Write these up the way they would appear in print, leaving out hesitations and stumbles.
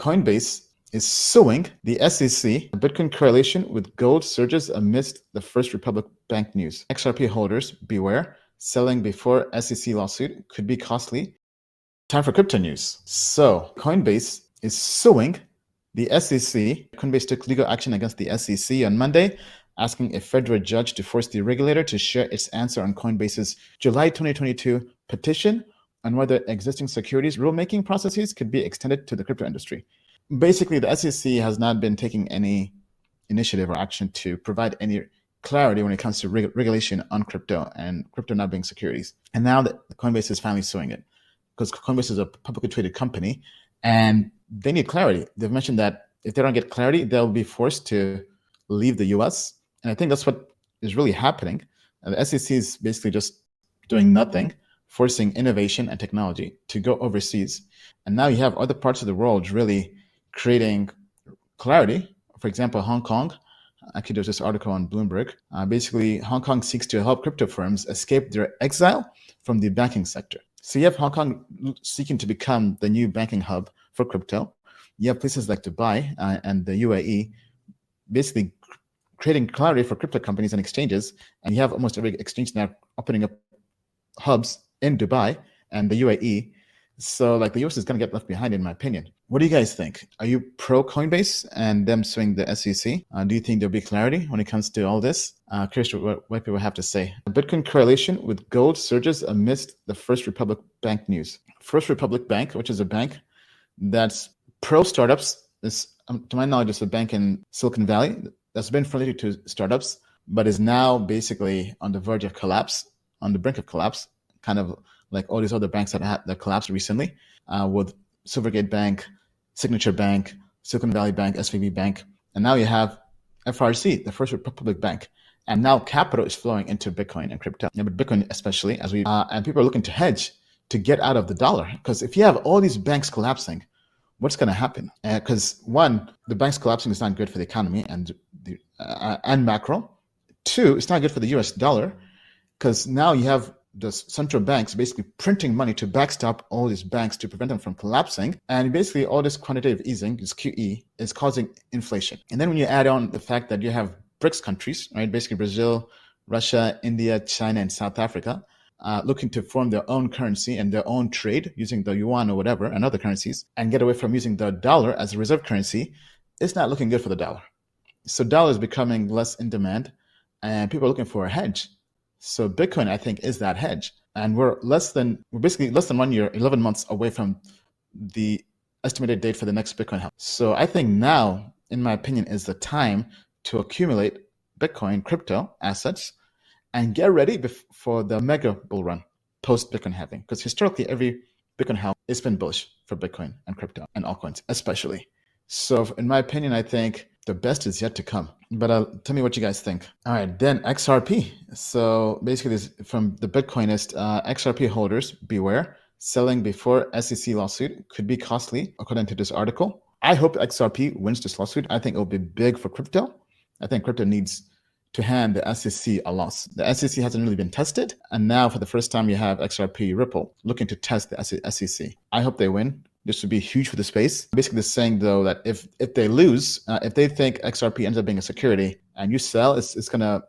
CoinBase is suing the SEC. Bitcoin correlation with gold surges amidst the First Republic Bank news. XRP holders, beware. Selling before SEC lawsuit could be costly. Time for crypto news. So Coinbase is suing the SEC. Coinbase took legal action against the SEC on Monday, asking a federal judge to force the regulator to share its answer on Coinbase's July 2022 petition on whether existing securities rulemaking processes could be extended to the crypto industry. Basically, the SEC has not been taking any initiative or action to provide any clarity when it comes to regulation on crypto and crypto not being securities. And now that Coinbase is finally suing it, because Coinbase is a publicly traded company and they need clarity. They've mentioned that if they don't get clarity, they'll be forced to leave the US. And I think that's what is really happening. And the SEC is basically just doing nothing, forcing innovation and technology to go overseas. And now you have other parts of the world really creating clarity. For example, Hong Kong. Actually, there's this article on Bloomberg. Basically, Hong Kong seeks to help crypto firms escape their exile from the banking sector. So you have Hong Kong seeking to become the new banking hub for crypto. You have places like Dubai and the UAE basically creating clarity for crypto companies and exchanges. And you have almost every exchange now opening up hubs in Dubai and the UAE. So like the US is going to get left behind, in my opinion. What do you guys think? Are you pro Coinbase and them suing the SEC? Do you think there'll be clarity when it comes to all this? Curious what people have to say. Bitcoin correlation with gold surges amidst the First Republic Bank news. First Republic Bank, which is a bank that's pro startups, is, to my knowledge, it's a bank in Silicon Valley that's been friendly to startups, but is now basically on the verge of collapse, on the brink of collapse, kind of like all these other banks that collapsed recently, with Silvergate Bank, Signature Bank, Silicon Valley Bank, SVB Bank, and now you have FRC, the First Republic Bank, and now capital is flowing into Bitcoin and crypto, but Bitcoin especially, as and people are looking to hedge to get out of the dollar, because if you have all these banks collapsing, what's going to happen? Because one, the banks collapsing is not good for the economy and macro. Two, it's not good for the US dollar, because now you have the central banks basically printing money to backstop all these banks to prevent them from collapsing. And basically all this quantitative easing, this QE, is causing inflation. And then when you add on the fact that you have BRICS countries, right, basically Brazil, Russia, India, China, and South Africa, looking to form their own currency and their own trade using the yuan or whatever and other currencies and get away from using the dollar as a reserve currency, it's not looking good for the dollar. So dollar is becoming less in demand and people are looking for a hedge. So Bitcoin, I think, is that hedge. And we're basically less than 1 year, 11 months away from the estimated date for the next Bitcoin halving. So I think now, in my opinion, is the time to accumulate Bitcoin crypto assets and get ready for the mega bull run post Bitcoin halving. Because historically, every Bitcoin halving has been bullish for Bitcoin and crypto and altcoins, especially. So in my opinion, I think the best is yet to come. But tell me what you guys think. All right, then XRP. So basically, this from the Bitcoinist, XRP holders, beware. Selling before SEC lawsuit could be costly, according to this article. I hope XRP wins this lawsuit. I think it will be big for crypto. I think crypto needs to hand the SEC a loss. The SEC hasn't really been tested. And now for the first time, you have XRP Ripple looking to test the SEC. I hope they win. This would be huge for the space. Basically, they're saying, though, that if they lose, if they think XRP ends up being a security and you sell, it's gonna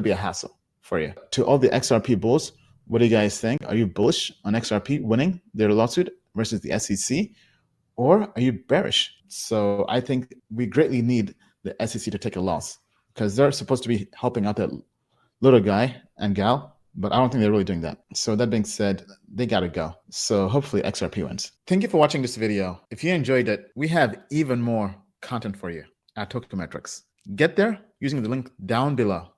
be a hassle for you. To all the XRP bulls, what do you guys think? Are you bullish on XRP winning their lawsuit versus the SEC, or are you bearish? So I think we greatly need the SEC to take a loss because they're supposed to be helping out that little guy and gal. But I don't think they're really doing that. So that being said, they gotta go. So hopefully XRP wins. Thank you for watching this video. If you enjoyed it, we have even more content for you at Tokeometrics. Get there using the link down below.